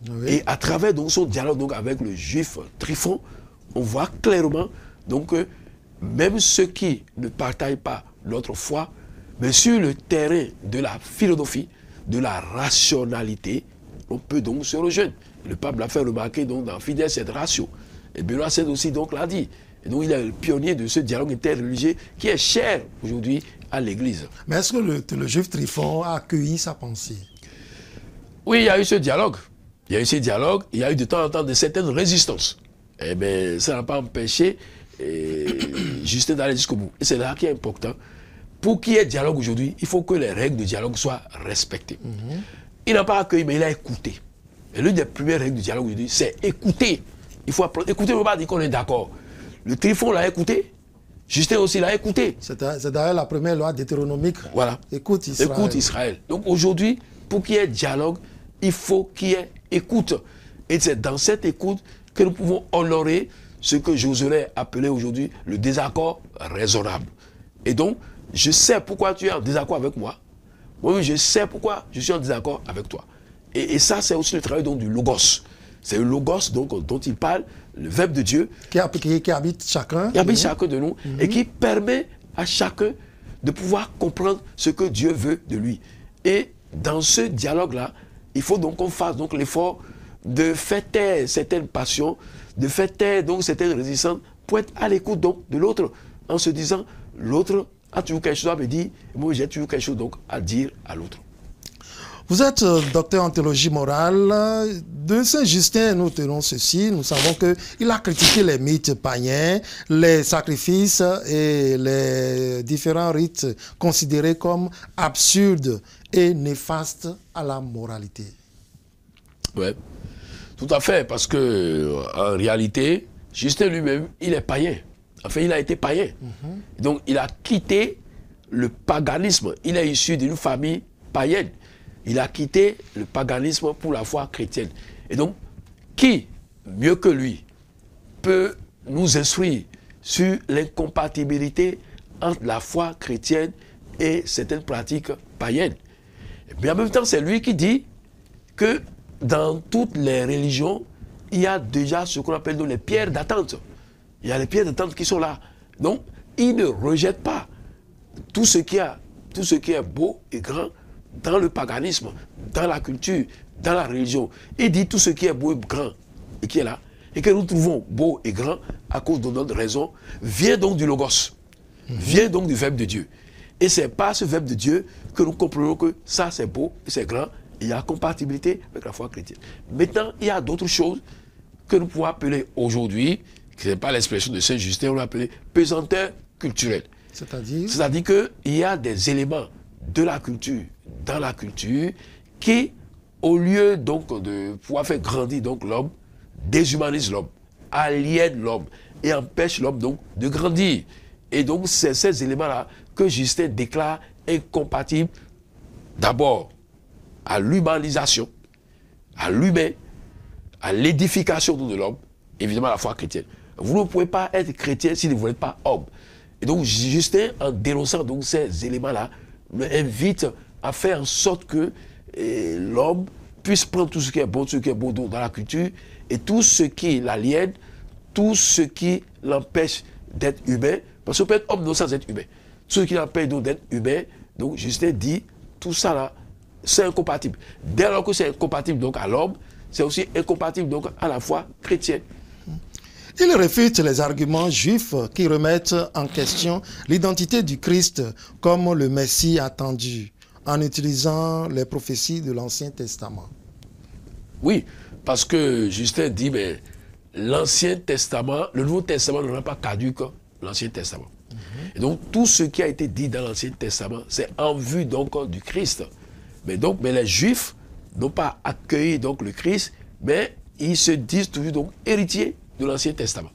Oui. Et à travers donc, son dialogue donc, avec le juif Tryphon, on voit clairement donc, que même ceux qui ne partagent pas notre foi, mais sur le terrain de la philosophie, de la rationalité, on peut donc se rejoindre. Le pape l'a fait remarquer donc, dans Fides et Ratio. Et Benoît XVI aussi donc l'a dit. Et donc il est le pionnier de ce dialogue interreligieux qui est cher aujourd'hui à l'Église. Mais est-ce que le juif Tryphon a accueilli sa pensée? Oui, il y a eu ce dialogue. Il y a eu ce dialogue, il y a eu de temps en temps de certaines résistances. Eh bien, ça n'a pas empêché Justin d'aller jusqu'au bout. Et c'est là qui est important. Pour qu'il y ait dialogue aujourd'hui, il faut que les règles de dialogue soient respectées. Il n'a pas accueilli, mais il a écouté. Et l'une des premières règles du dialogue aujourd'hui, c'est écouter. Il faut apprendre. Écouter ne veut pas dire qu'on est d'accord. Le Tryphon l'a écouté. Justin aussi l'a écouté. C'est d'ailleurs la première loi deutéronomique. Voilà. Écoute Israël. Écoute Israël. Donc aujourd'hui, pour qu'il y ait dialogue, il faut qu'il y ait écoute. Et c'est dans cette écoute que nous pouvons honorer ce que j'oserais appeler aujourd'hui le désaccord raisonnable. Et donc, je sais pourquoi tu es en désaccord avec moi. Moi, je sais pourquoi je suis en désaccord avec toi. Et ça, c'est aussi le travail donc, du logos. C'est le logos donc, dont il parle, le verbe de Dieu. Qui habite chacun. Qui habite chacun de nous et qui permet à chacun de pouvoir comprendre ce que Dieu veut de lui. Et dans ce dialogue-là, il faut donc qu'on fasse l'effort de faire taire certaines passions, de faire taire donc certaines résistances pour être à l'écoute donc de l'autre en se disant l'autre a toujours quelque chose à me dire, moi j'ai toujours quelque chose donc à dire à l'autre. Vous êtes docteur en théologie morale. De Saint-Justin, nous tenons ceci. Nous savons qu'il a critiqué les mythes païens, les sacrifices et les différents rites considérés comme absurdes et néfastes à la moralité. Oui, tout à fait, parce que en réalité, Justin lui-même, il est païen. Enfin, il a été païen. Donc, il a quitté le paganisme. Il est issu d'une famille païenne. Il a quitté le paganisme pour la foi chrétienne. Et donc, qui, mieux que lui, peut nous instruire sur l'incompatibilité entre la foi chrétienne et certaines pratiques païennes? Mais en même temps, c'est lui qui dit que dans toutes les religions, il y a déjà ce qu'on appelle les pierres d'attente. Il y a les pierres d'attente qui sont là. Donc, il ne rejette pas tout ce qui est beau et grand dans le paganisme, dans la culture, dans la religion. Il dit tout ce qui est beau et grand et qui est là, et que nous trouvons beau et grand à cause de notre raison, vient donc du Logos, vient donc du Verbe de Dieu. Et c'est par ce Verbe de Dieu que nous comprenons que ça c'est beau et c'est grand, et il y a compatibilité avec la foi chrétienne. Maintenant, il y a d'autres choses que nous pouvons appeler aujourd'hui, qui n'est pas l'expression de Saint-Justin, on l'appelle pesanteur culturelle. C'est-à-dire qu'il y a des éléments de la culture, dans la culture, qui, au lieu donc de pouvoir faire grandir donc l'homme, déshumanise l'homme, aliène l'homme et empêche l'homme donc de grandir. Et donc c'est ces éléments-là que Justin déclare incompatibles d'abord à l'humanisation, à l'humain, à l'édification de l'homme, évidemment à la foi chrétienne. Vous ne pouvez pas être chrétien si vous n'êtes pas homme. Et donc Justin, en dénonçant donc ces éléments-là, invite à faire en sorte que l'homme puisse prendre tout ce qui est bon dans la culture, et tout ce qui l'aliène, tout ce qui l'empêche d'être humain, parce qu'on peut être homme sans être humain. Tout ce qui l'empêche d'être humain, donc Justin dit, tout ça là, c'est incompatible. Dès lors que c'est incompatible donc à l'homme, c'est aussi incompatible donc à la foi chrétienne. Il réfute les arguments juifs qui remettent en question l'identité du Christ comme le Messie attendu, en utilisant les prophéties de l'Ancien Testament. Oui, parce que Justin dit, mais l'Ancien Testament, le Nouveau Testament ne rend pas caduque l'Ancien Testament. Et donc, tout ce qui a été dit dans l'Ancien Testament, c'est en vue donc du Christ. Mais les Juifs n'ont pas accueilli donc le Christ, mais ils se disent toujours donc héritiers de l'Ancien Testament.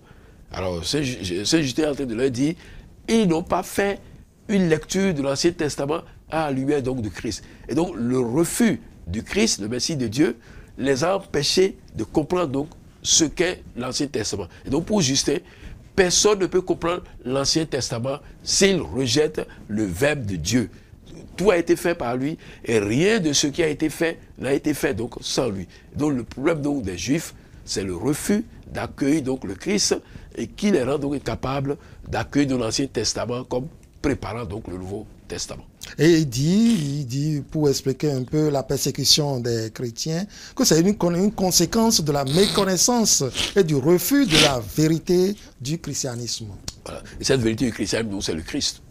Alors, Saint-Justin est en train de leur dire, ils n'ont pas fait une lecture de l'Ancien Testament à la lumière donc du Christ. Et donc, le refus du Christ, le Messie de Dieu, les a empêchés de comprendre donc ce qu'est l'Ancien Testament. Et donc, pour Justin, personne ne peut comprendre l'Ancien Testament s'il rejette le Verbe de Dieu. Tout a été fait par lui, et rien de ce qui a été fait n'a été fait donc sans lui. Donc, le problème donc des Juifs, c'est le refus d'accueillir donc le Christ, et qui les rend donc incapables d'accueillir l'Ancien Testament comme préparant donc le Nouveau Testament. Et il dit, pour expliquer un peu la persécution des chrétiens, que c'est une conséquence de la méconnaissance et du refus de la vérité du christianisme. Voilà. Et cette vérité du christianisme, c'est le Christ.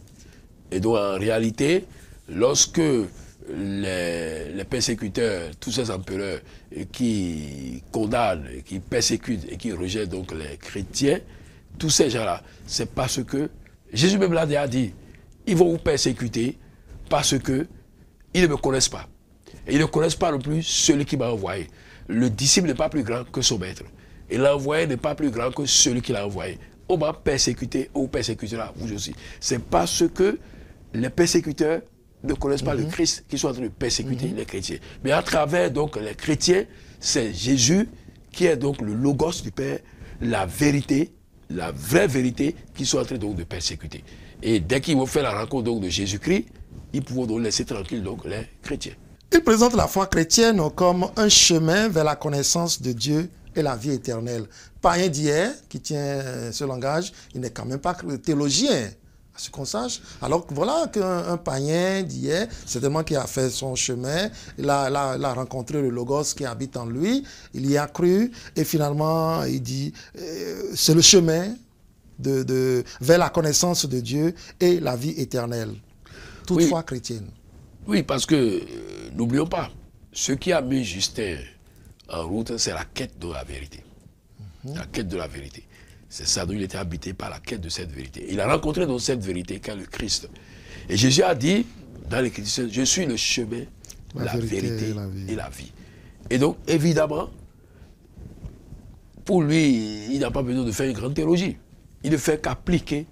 Et donc en réalité, lorsque les persécuteurs, tous ces empereurs qui condamnent, qui persécutent et qui rejettent donc les chrétiens, tous ces gens-là, c'est parce que, Jésus même l'a déjà dit, ils vont vous persécuter parce qu'ils ne me connaissent pas. Et ils ne connaissent pas non plus celui qui m'a envoyé. Le disciple n'est pas plus grand que son maître. Et l'envoyé n'est pas plus grand que celui qui l'a envoyé. On m'a persécuté, on vous persécutera vous aussi. C'est parce que les persécuteurs ne connaissent pas le Christ qui sont en train de persécuter les chrétiens. Mais à travers donc les chrétiens, c'est Jésus qui est donc le logos du Père, la vérité, la vraie vérité qui sont en train donc de persécuter. Et dès qu'ils vont faire la rencontre donc de Jésus-Christ, ils pourront donc laisser tranquille donc les chrétiens. Il présente la foi chrétienne comme un chemin vers la connaissance de Dieu et la vie éternelle. Païen d'hier, qui tient ce langage, il n'est quand même pas théologien, à ce qu'on sache. Alors que voilà qu'un païen d'hier, certainement qui a fait son chemin, il a rencontré le Logos qui habite en lui, il y a cru, et finalement il dit, c'est le chemin vers la connaissance de Dieu et la vie éternelle. Toute foi chrétienne. Oui, parce que n'oublions pas, ce qui a mis Justin en route, c'est la quête de la vérité. La quête de la vérité. C'est ça, donc il était habité par la quête de cette vérité. Il a rencontré donc cette vérité qu'est le Christ. Et Jésus a dit, dans l'Écriture, je suis le chemin, la vérité et la vie. Et donc, évidemment, pour lui, il n'a pas besoin de faire une grande théologie. Il ne fait qu'appliquer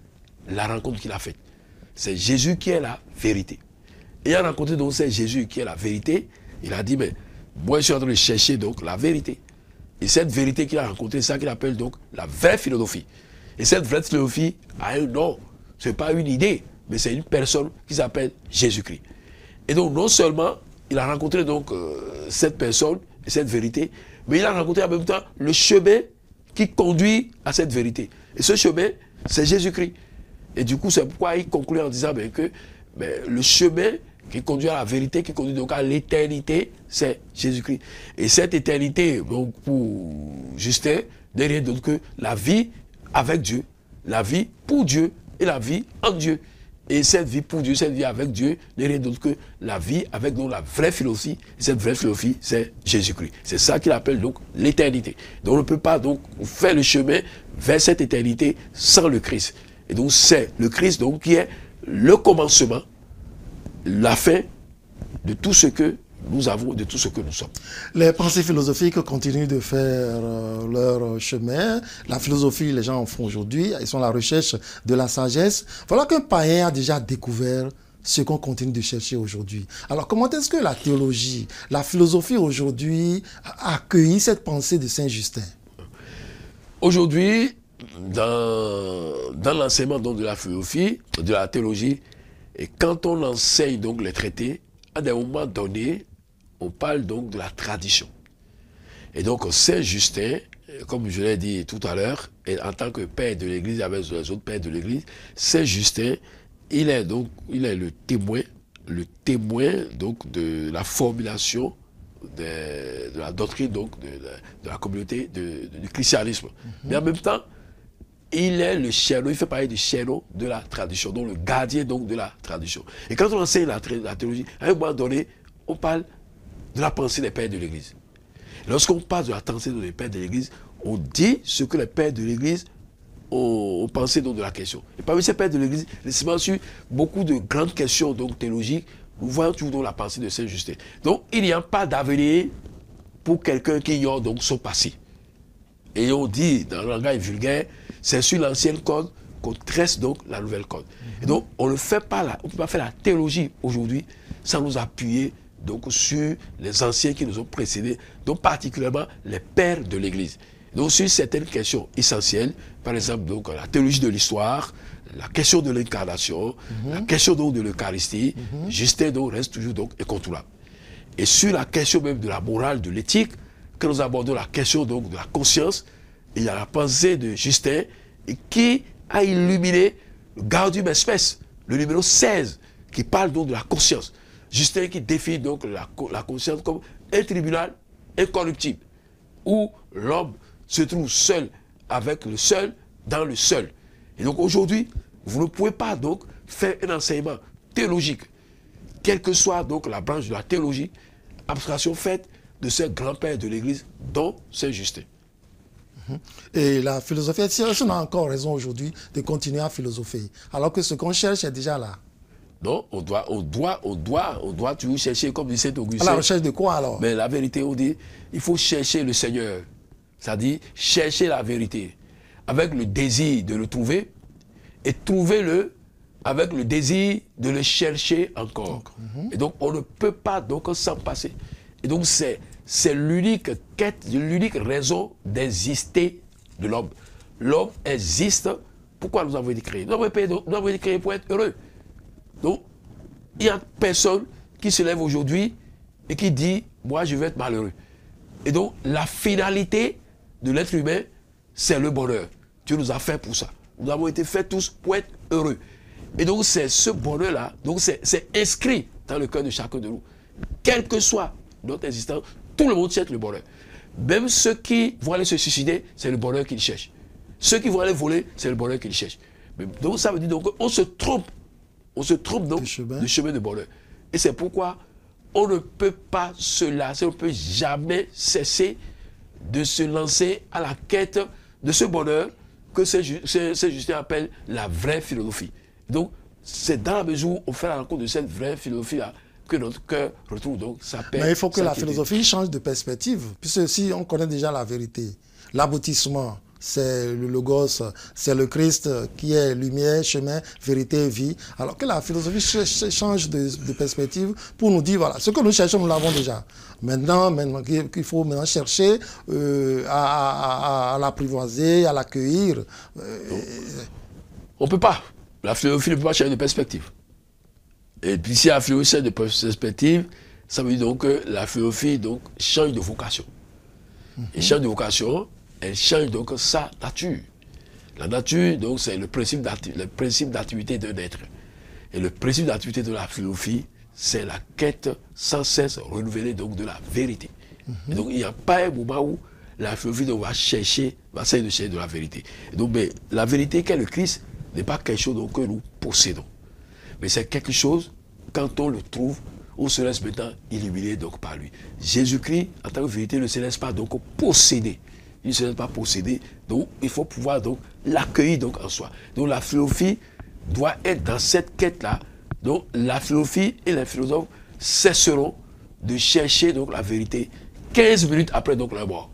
la rencontre qu'il a faite. C'est Jésus qui est la vérité. Et il a rencontré donc c'est Jésus qui est la vérité. Il a dit, mais moi je suis en train de chercher donc la vérité. Et cette vérité qu'il a rencontrée, c'est ça qu'il appelle donc la vraie philosophie. Et cette vraie philosophie a un nom. Ce n'est pas une idée, mais c'est une personne qui s'appelle Jésus-Christ. Et donc non seulement il a rencontré donc cette personne et cette vérité, mais il a rencontré en même temps le chemin qui conduit à cette vérité. Et ce chemin, c'est Jésus-Christ. Et du coup, c'est pourquoi il conclut en disant que le chemin qui conduit à la vérité, qui conduit donc à l'éternité, c'est Jésus-Christ. Et cette éternité, donc pour Justin, n'est rien d'autre que la vie avec Dieu, la vie pour Dieu et la vie en Dieu. Et cette vie pour Dieu, cette vie avec Dieu, n'est rien d'autre que la vie avec donc la vraie philosophie. Et cette vraie philosophie, c'est Jésus-Christ. C'est ça qu'il appelle donc l'éternité. Donc on ne peut pas donc faire le chemin vers cette éternité sans le Christ. Et donc c'est le Christ donc qui est le commencement, la fin de tout ce que nous avons, de tout ce que nous sommes. Les pensées philosophiques continuent de faire leur chemin. La philosophie, les gens en font aujourd'hui. Ils sont à la recherche de la sagesse. Voilà qu'un païen a déjà découvert ce qu'on continue de chercher aujourd'hui. Alors, comment est-ce que la théologie, la philosophie aujourd'hui a accueilli cette pensée de Saint Justin? Aujourd'hui, dans l'enseignement de la philosophie, de la théologie, et quand on enseigne donc les traités, à des moments donnés, on parle donc de la tradition. Et donc Saint Justin, comme je l'ai dit tout à l'heure, en tant que père de l'Église avec les autres pères de l'Église, Saint Justin, il est le témoin donc de la formulation de la doctrine donc de la communauté du christianisme. Mais en même temps, il est le chaînon, il fait partie du chaînon de la tradition, donc le gardien donc de la tradition. Et quand on enseigne la théologie, à un moment donné, on parle de la pensée des pères de l'Église. Lorsqu'on parle de la pensée des pères de l'Église, on dit ce que les pères de l'Église ont pensé donc de la question. Et parmi ces pères de l'Église, récemment sur beaucoup de grandes questions donc théologiques, nous voyons toujours donc la pensée de Saint Justin. Donc il n'y a pas d'avenir pour quelqu'un qui ignore donc son passé. Et on dit dans le langage vulgaire, c'est sur l'ancienne code qu'on tresse donc la nouvelle code. Et donc on ne fait pas on peut pas faire la théologie aujourd'hui sans nous appuyer donc sur les anciens qui nous ont précédés, donc particulièrement les pères de l'Église. Donc sur certaines questions essentielles, par exemple donc la théologie de l'histoire, la question de l'incarnation, la question donc de l'Eucharistie, Justin donc reste toujours donc incontournable. Et sur la question même de la morale, de l'éthique, quand nous abordons la question donc de la conscience, il y a la pensée de Justin qui a illuminé le Gaudium et Spes, le numéro 16, qui parle donc de la conscience. Justin qui définit donc la conscience comme un tribunal incorruptible, où l'homme se trouve seul avec le seul dans le seul. Et donc aujourd'hui, vous ne pouvez pas donc faire un enseignement théologique, quelle que soit donc la branche de la théologie, abstraction faite de ces grands-pères de l'Église, dont Saint Justin. Et la philosophie, est-ce qu'on a encore raison aujourd'hui de continuer à philosopher, alors que ce qu'on cherche est déjà là? Non, on doit toujours chercher, comme dit Saint Augustin. À la recherche de quoi alors? Mais la vérité, on dit, il faut chercher le Seigneur. C'est-à-dire, chercher la vérité avec le désir de le trouver et trouver-le avec le désir de le chercher encore. Et donc, on ne peut pas donc s'en passer. Et donc, c'est l'unique quête, l'unique raison d'exister de l'homme. L'homme existe. Pourquoi nous avons été créés? Nous avons été créés pour être heureux. Donc, il n'y a personne qui se lève aujourd'hui et qui dit « moi, je vais être malheureux ». Et donc, la finalité de l'être humain, c'est le bonheur. Dieu nous a fait pour ça. Nous avons été faits tous pour être heureux. Et donc, c'est ce bonheur-là, donc c'est inscrit dans le cœur de chacun de nous. Quelle que soit notre existence, tout le monde cherche le bonheur. Même ceux qui vont aller se suicider, c'est le bonheur qu'ils cherchent. Ceux qui vont aller voler, c'est le bonheur qu'ils cherchent. Donc, ça veut dire qu'on se trompe. On se trompe donc du chemin de bonheur. Et c'est pourquoi on ne peut pas se lasser, on ne peut jamais cesser de se lancer à la quête de ce bonheur que Saint-Justin appelle la vraie philosophie. Donc, c'est dans la mesure où on fait la rencontre de cette vraie philosophie-là que notre cœur retrouve donc sa paix. Mais il faut que la philosophie change de perspective, puisque si on connaît déjà la vérité, l'aboutissement, c'est le Logos, c'est le Christ qui est lumière, chemin, vérité, vie. Alors que la philosophie change de perspective pour nous dire, voilà, ce que nous cherchons, nous l'avons déjà. Maintenant qu'il faut maintenant chercher à l'apprivoiser, à l'accueillir. On ne peut pas. La philosophie ne peut pas changer de perspective. Et puis si la philosophie change de perspective, ça veut dire donc que la philosophie donc, change de vocation. Et change de vocation, elle change donc sa nature. La nature, donc, c'est le principe d'activité d'un être. Et le principe d'activité de la philosophie, c'est la quête sans cesse renouvelée donc, de la vérité. Et donc il n'y a pas un moment où la philosophie donc, va essayer de chercher de la vérité. Et donc, mais, la vérité qu'est le Christ n'est pas quelque chose donc, que nous possédons. Mais c'est quelque chose, quand on le trouve, on se laisse maintenant illuminer donc, par lui. Jésus-Christ, en tant que vérité, ne se laisse pas donc posséder. Il ne se laisse pas posséder. Donc, il faut pouvoir donc l'accueillir donc en soi. Donc, la philosophie doit être dans cette quête-là. Donc, la philosophie et les philosophes cesseront de chercher donc la vérité 15 minutes après donc la mort.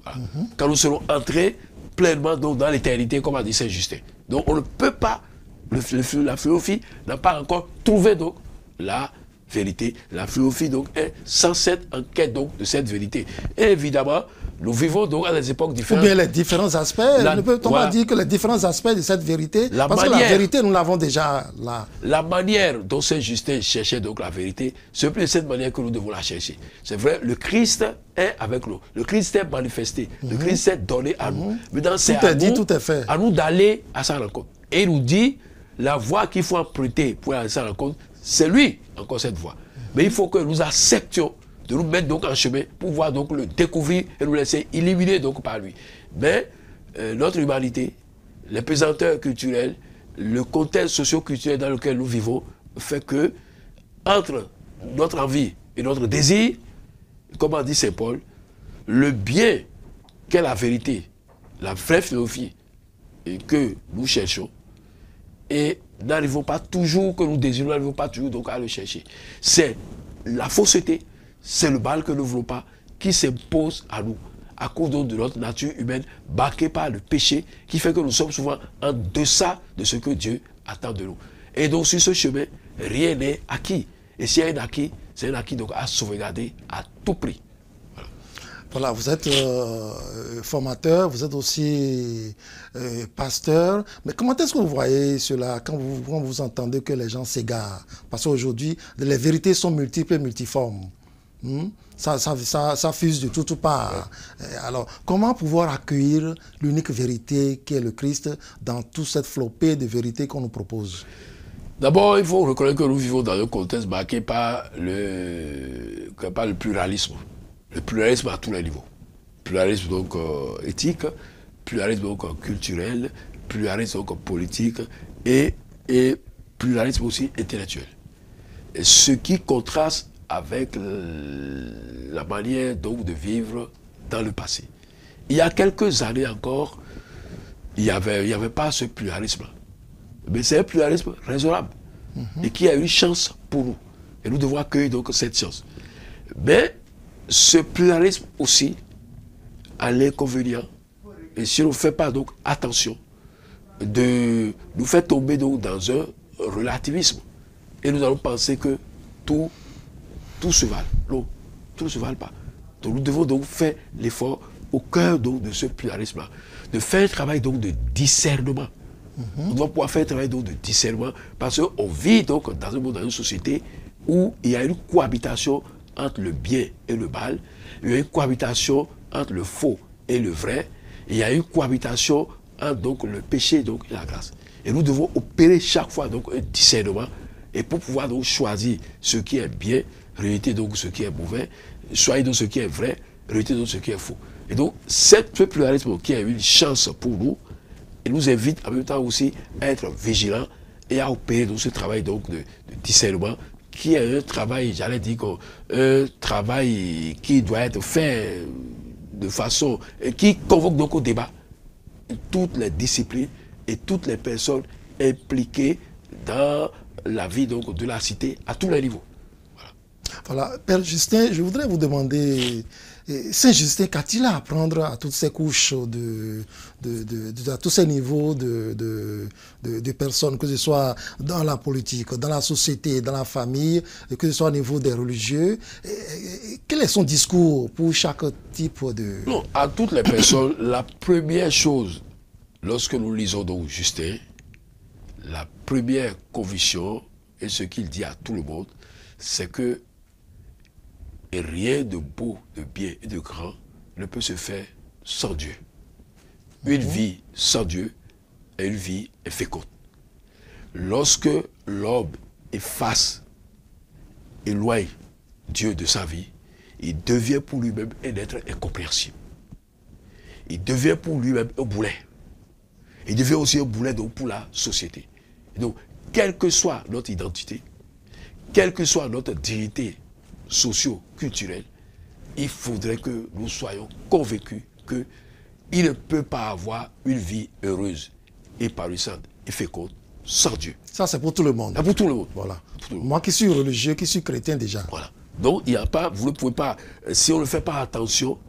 Voilà. Quand nous serons entrés pleinement donc, dans l'éternité, comme a dit Saint-Justin. Donc, on ne peut pas, la philosophie n'a pas encore trouvé donc la vérité. La philosophie donc est sans cesse en quête donc de cette vérité. Et évidemment, nous vivons donc à des époques différentes. Ou bien les différents aspects. Ne peut-on pas dire que les différents aspects de cette vérité, parce que la vérité, nous l'avons déjà là. La manière dont Saint-Justin cherchait donc la vérité, c'est plus de cette manière que nous devons la chercher. C'est vrai, le Christ est avec nous. Le Christ est manifesté. Le Christ est donné à nous. Maintenant, c'est à nous d'aller à sa rencontre. Et il nous dit, la voie qu'il faut emprunter pour aller à sa rencontre, c'est lui, encore cette voie. Mais il faut que nous acceptions de nous mettre donc en chemin pour pouvoir donc le découvrir et nous laisser illuminer donc par lui. Mais notre humanité, les pesanteurs culturels, le contexte socio-culturel dans lequel nous vivons fait que entre notre envie et notre désir, comme a dit Saint Paul, le bien qu'est la vérité, la vraie philosophie que nous cherchons, et n'arrivons pas toujours que nous désirons, n'arrivons pas toujours donc à le chercher. C'est la fausseté, c'est le mal que nous ne voulons pas qui s'impose à nous à cause de notre nature humaine marquée par le péché qui fait que nous sommes souvent en deçà de ce que Dieu attend de nous. Et donc sur ce chemin, rien n'est acquis. Et s'il y a un acquis, c'est un acquis donc à sauvegarder à tout prix. Voilà, vous êtes formateur, vous êtes aussi pasteur. Mais comment est-ce que vous voyez cela quand vous entendez que les gens s'égarent? Parce qu'aujourd'hui, les vérités sont multiples et multiformes. Ça fuse de toutes parts. Alors, comment pouvoir accueillir l'unique vérité qui est le Christ dans toute cette flopée de vérités qu'on nous propose? D'abord, il faut reconnaître que nous vivons dans un contexte marqué par le pluralisme. Le pluralisme à tous les niveaux. Pluralisme donc éthique, pluralisme donc culturel, pluralisme donc politique et pluralisme aussi intellectuel. Et ce qui contraste avec la manière donc de vivre dans le passé. Il y a quelques années encore, il n'y avait pas ce pluralisme-là. Mais c'est un pluralisme raisonnable et qui a une chance pour nous. Et nous devons accueillir donc cette chance. Mais ce pluralisme aussi a l'inconvénient, et si on ne fait pas donc attention, de nous faire tomber donc dans un relativisme. Et nous allons penser que tout se vale. Non, tout ne se vale pas. Donc nous devons donc faire l'effort au cœur donc de ce pluralisme-là, de faire un travail donc de discernement. On doit pouvoir faire un travail donc de discernement parce qu'on vit donc dans un monde, dans une société où il y a une cohabitation entre le bien et le mal, il y a une cohabitation entre le faux et le vrai, et il y a une cohabitation entre donc, le péché donc, et la grâce. Et nous devons opérer chaque fois donc, un discernement, et pour pouvoir donc, choisir ce qui est bien, réalité donc ce qui est mauvais, choisir donc ce qui est vrai, réalité donc ce qui est faux. Et donc, ce pluralisme qui a une chance pour nous, il nous invite en même temps aussi à être vigilants et à opérer donc, ce travail donc, de discernement qui est un travail, j'allais dire, un travail qui doit être fait de façon, qui convoque donc au débat toutes les disciplines et toutes les personnes impliquées dans la vie donc, de la cité à tous les niveaux. Voilà, Père Justin, je voudrais vous demander, Saint Justin, qu'a-t-il à apprendre à toutes ces couches, à tous ces niveaux de personnes, que ce soit dans la politique, dans la société, dans la famille, que ce soit au niveau des religieux? Quel est son discours pour chaque type de... Non, à toutes les personnes, la première chose, lorsque nous lisons donc Justin, la première conviction, et ce qu'il dit à tout le monde, c'est que et rien de beau, de bien et de grand ne peut se faire sans Dieu. Une vie sans Dieu est une vie féconde. Lorsque l'homme efface, éloigne Dieu de sa vie, il devient pour lui-même un être incompréhensible. Il devient pour lui-même un boulet. Il devient aussi un boulet donc, pour la société. Et donc, quelle que soit notre identité, quelle que soit notre dignité socio-culturelle, il faudrait que nous soyons convaincus qu'il ne peut pas avoir une vie heureuse, épanouissante et féconde sans Dieu. Ça, c'est pour tout le monde. C'est pour tout le monde. Voilà. Tout le monde. Moi qui suis religieux, qui suis chrétien déjà. Voilà. Donc, il n'y a pas, vous ne pouvez pas, si on ne fait pas attention,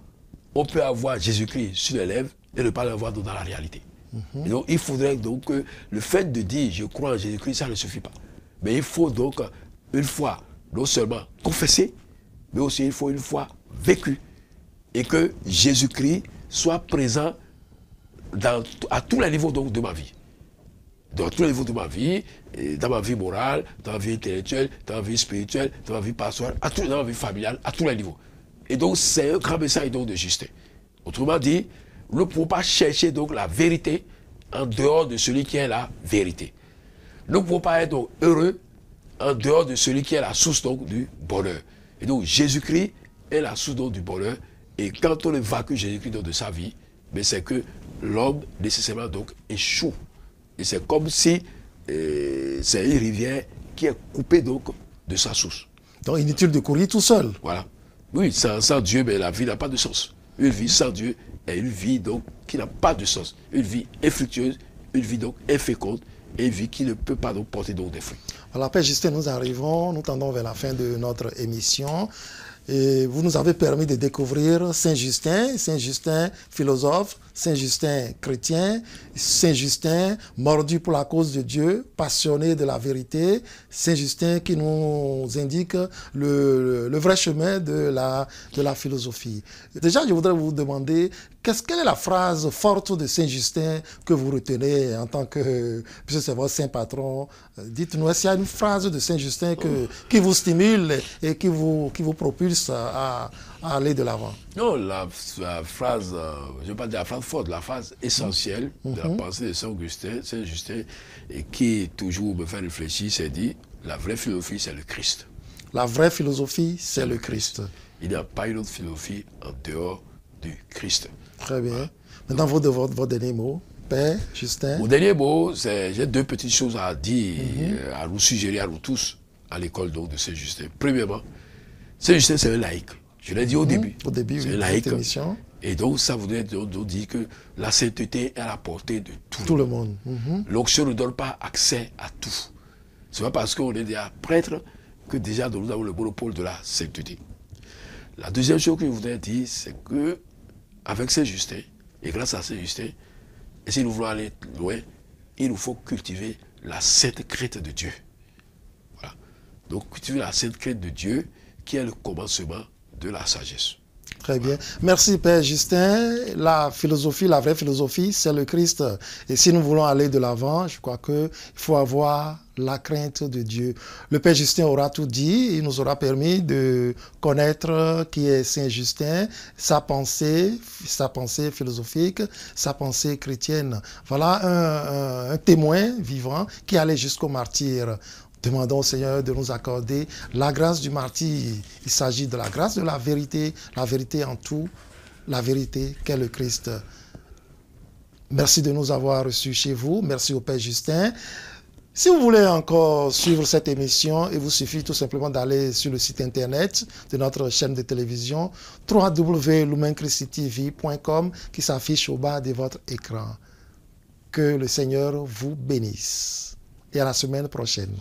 on peut avoir Jésus-Christ sur les lèvres et ne pas l'avoir dans la réalité. Et donc, il faudrait donc que le fait de dire je crois en Jésus-Christ, ça ne suffit pas. Mais il faut donc, une fois, non seulement confesser, mais aussi il faut une fois vécu. Et que Jésus-Christ soit présent à tous les niveaux donc, de ma vie. Dans tous les niveaux de ma vie, dans ma vie morale, dans ma vie intellectuelle, dans ma vie spirituelle, dans ma vie pastorale, dans ma vie familiale, à tous les niveaux. Et donc c'est un grand message donc, de Justin. Autrement dit, nous ne pouvons pas chercher donc la vérité en dehors de celui qui est la vérité. Nous ne pouvons pas être donc, heureux en dehors de celui qui est la source donc, du bonheur. Et donc Jésus-Christ est la source donc, du bonheur. Et quand on évacue Jésus-Christ donc, de sa vie, c'est que l'homme nécessairement donc, échoue. Et c'est comme si c'est une rivière qui est coupée donc, de sa source. Donc inutile de courir tout seul. Voilà. Oui, sans Dieu, mais la vie n'a pas de sens. Une vie sans Dieu est une vie donc, qui n'a pas de sens. Une vie infructueuse, une vie donc inféconde, et une vie qui ne peut pas donc, porter donc, des fruits. Voilà, Père Justin, nous tendons vers la fin de notre émission. Et vous nous avez permis de découvrir Saint Justin philosophe, Saint Justin chrétien, Saint Justin mordu pour la cause de Dieu, passionné de la vérité, Saint Justin qui nous indique le vrai chemin de la philosophie. Déjà, je voudrais vous demander, quelle est la phrase forte de Saint Justin que vous retenez en tant que, puisque c'est votre saint patron, dites-nous, est-ce qu'il y a une phrase de Saint Justin qui vous stimule et qui vous propulse à aller de l'avant? Non, la phrase, je ne vais pas dire la phrase forte, la phrase essentielle de la pensée de Saint Justin, et qui toujours me fait réfléchir, c'est dit, la vraie philosophie, c'est le Christ. La vraie philosophie, c'est le Christ. Il n'y a pas une autre philosophie en dehors du Christ. Très bien. Voilà. Maintenant, votre dernier mot, Père Justin. Mon dernier mot, j'ai deux petites choses à dire, à nous suggérer à nous tous, à l'école de Saint-Justin. Premièrement, Saint-Justin, c'est un laïc. Je l'ai dit au début. Au début, c'est oui, un laïc. Émission. Et donc, ça voudrait dire que la sainteté est à la portée de tout le monde. L'onction ne donne pas accès à tout. Ce n'est pas parce qu'on est déjà prêtre que déjà nous avons le monopole de la sainteté. La deuxième chose que je voudrais dire, c'est que avec Saint-Justin, et grâce à Saint-Justin, et si nous voulons aller loin, il nous faut cultiver la sainte crainte de Dieu. Voilà. Donc, cultiver la sainte crainte de Dieu, qui est le commencement de la sagesse. Très bien. Merci Père Justin. La philosophie, la vraie philosophie, c'est le Christ. Et si nous voulons aller de l'avant, je crois qu'il faut avoir la crainte de Dieu. Le Père Justin aura tout dit. Il nous aura permis de connaître qui est Saint Justin, sa pensée philosophique, sa pensée chrétienne. Voilà un témoin vivant qui allait jusqu'au martyre. Demandons au Seigneur de nous accorder la grâce du martyr. Il s'agit de la grâce de la vérité en tout, la vérité qu'est le Christ. Merci de nous avoir reçus chez vous. Merci au Père Justin. Si vous voulez encore suivre cette émission, il vous suffit tout simplement d'aller sur le site internet de notre chaîne de télévision www.lumenchristitv.com qui s'affiche au bas de votre écran. Que le Seigneur vous bénisse. Et à la semaine prochaine.